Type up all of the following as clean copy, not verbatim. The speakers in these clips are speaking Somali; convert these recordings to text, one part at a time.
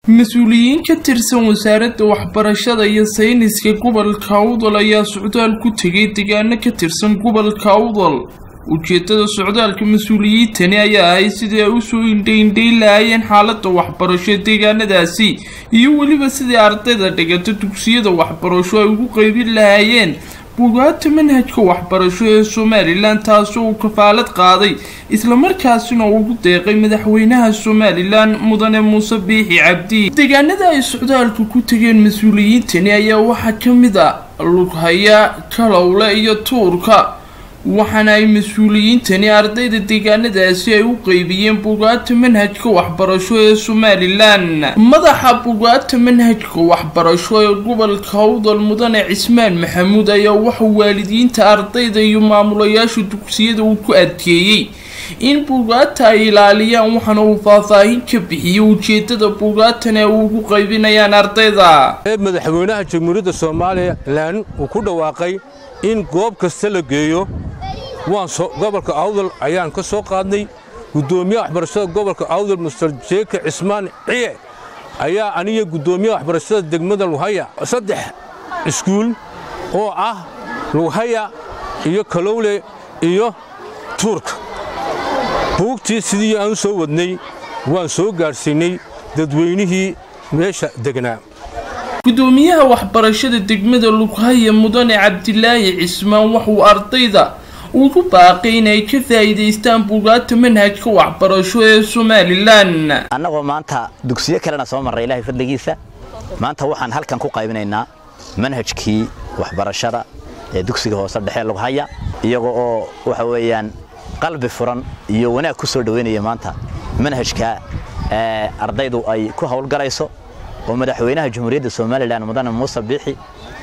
مسؤولين كترسون وزارة waxbarashada iyo sayniska gobolka Awdal ayaa socdaal ku tagay deegaano ka tirsan gobolka Awdal. Ujeedada socdaalka mas'uuliyiintani ayaa ahayd sidii ay u soo indhayn xaaladda waxbarasho deegaanadaasi iyo waliba sidii ardayda dhigata dugsiyada waxbarasho ay ugu qaybin lahaayeen buugaagta manhajka waxbarasho ee Somaliland taasoo kafaalad qaaday isla markaasina ugu deeqay madaxweynaha Somaliland mudane Muuse Biixi Cabdi. Deegaanada ay socdaalku ku tageen mas'uuliyiintani ayaa waxa kamid ah Lug Haya, Kalawle iyo Tuurka. waxana ay mas'uuliyiintani ardayda deegaanadaasi ay u qaybiyeen buugaagta manhajka waxbarasho ee Somaliland. Madaxa buugaagta manhajka waxbarasho ee gobolka Awdal mudane Cismaan Maxamuud ayaa waxa waalidiinta ardayda iyo maamulayaasha dugsiyada uu ku adkeeyay in buugaagta ay ilaaliyaan waxana uu faahfaahin ka bixiyay ujeedada buugaagtan ay ugu qaybinayaan ardayda. Madaxweynaha Jamhuuriyadda Somaliland uu ku dhawaaqay in goob kasta la geeyo gobolka Awdal ayaan ka soo qaadnay gudoomiyaha waxbarashada gobolka Awdal Mr. Jeeka Cismaan Ciye ayaa aniga gudoomiyaha waxbarashada degmada Lug Haya saddex iskuul oo ah Lug Haya iyo Kalawle iyo Tuurka buugtii sidii aan soo wadnay waan soo gaarsiinay dadweynihii meesha deganaa. gudoomiyaha waxbarashada degmada Lug Haya mudane Cabdilaahi Cismaan wuxuu ardayda ugu baaqay inay ka faa'iideystaan buugaagta manhajka waxbarasho ee Somaliland. annagoo maanta dugsiyo kalena soo maray Ilaahay fadligiisa maanta waxaan halkan ku qaybinaynaa manhajkii waxbarashada ee dugsiga hoose dhexe Lug Haya iyagoo oo waxa weeyaan qalbi furan iyo wanaag ku soo dhaweynaya maanta manhajka ardaydu ay ku hawlgalayso oo madaxweynaha Jamhuuriyadda Somaliland mudane Muuse Biixi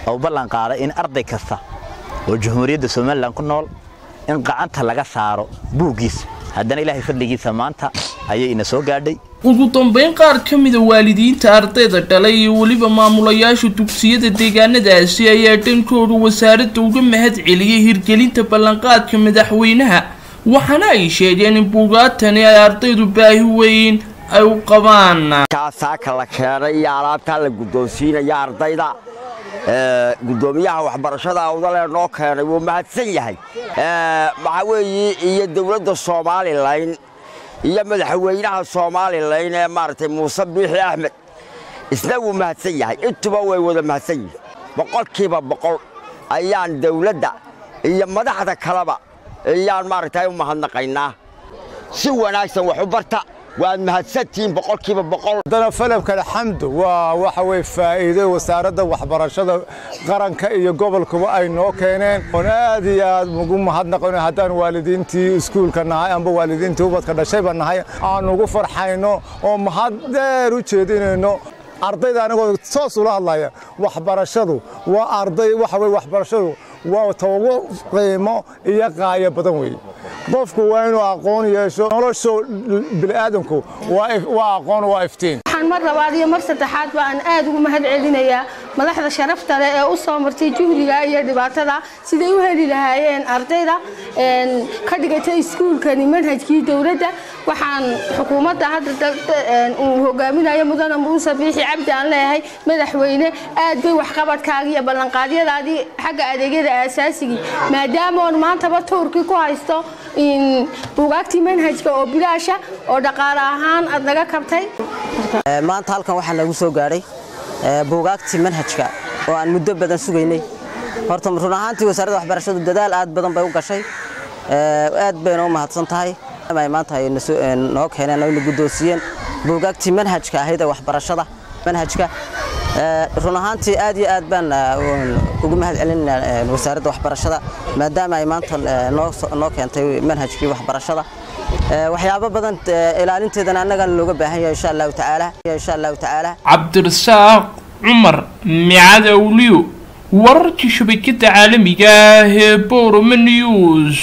oo ballan qaaday in arday kasta oo Jamhuuriyadda Somaliland ku nool in gacanta laga saaro buugiis haddana Ilaahay fadligiisa maanta ayay ina soo gaadhay. ugu dambeyn qaar ka mid ah waalidiinta ardayda dhalay iyo waliba maamulayaasha dugsiyada deegaanadaasi ayaa dhankooda wasaaradda uga mahad celiyay hirgelinta ballanqaadka madaxweynaha waxaana ay sheegeen in buugaagtani ay ardaydu baahi weyn ay u qabaan. kaasaa kala keenay iyo alaabta la guddoonsiinaya ardayda gudoomiyaha waxbarashada Awdal ee noo keenay wuu mahadsan yahay waxa weeye iyo dawladda Somaliland iyo madaxweynaha Somaliland ee maartay Muuse Biixi Axmed isna wuu mahadsan yahay intuba way wada mahadsan yihiin boqolkiiba boqol ayaan dawladda iyo madaxda kalaba ayaan maartay u mahadnaqaynaa si wanaagsan wax u barta waan mahadsantiin boqolkiiba boqol. dana falabka alxamdu waa waxa way faa'iido wasaaradda waxbarashada qaranka iyo gobolkuba ay noo keeneen aad iyo aad ugu mahadnaqayno haddaan waalidiintii iskuulka nahay amba waalidiintii ubadka dhashayba nahay aan ugu farxayno oo mahad dheer u jeedinayno ardayda anagoo soo sula hadlaya waxbarashadu waa arday waxa way waxbarashadu waa tawo qiimo iyo qaaya badan weey qofku waa inuu aqoon yeesho nolosha bini'aadamku waa aqoon waa iftiin. waxaan mar labaad iyo mar saddexaad baan aad ugu mahad celinayaa madaxda sharafta leh ee u soo martay juhdiga iyo dhibaatada siday u heli lahaayeen ardayda ka dhigatay iskuulkani manhajkii dawladda waxaan xukuumadda hadda uu hogaaminayo mudane Muuse Biixi Cabdi aan leeyahay madaxweyne aad bay wax qabadkaaga iyo ballanqaadyadaadii xagga adeegyada aasaasiga maadaama oo maanta Tuurka ku haysto in buugaagtii manhajka oo bilaasha oo dhaqaale ahaan aad naga kabtay. maanta halkan waxaa lagu soo gaaray buugaagtii manhajka oo aan muddo badan sugaynay horta run ahaantii wasaaradda waxbarashadu dadaal aad badan bay u gashay aad bayna u mahadsan tahay maanta ay noo keeneen oo guddoonsiiyeen buugaagtii manhajka ahayd waxbarashada manhajka run ahaantii aad iyo aad baan ugu mahad celinaynaa wasaaradda waxbarashada maadaama ay maanta noo keentay manhajkii waxbarashada waxyaabo badan ilaalinteedana annaga looga baahan yahay insha Allah ta'ala. Cabdirasaaq Umar Micaadawliyo wararka shabakada caalamiga ah ee Boroma News.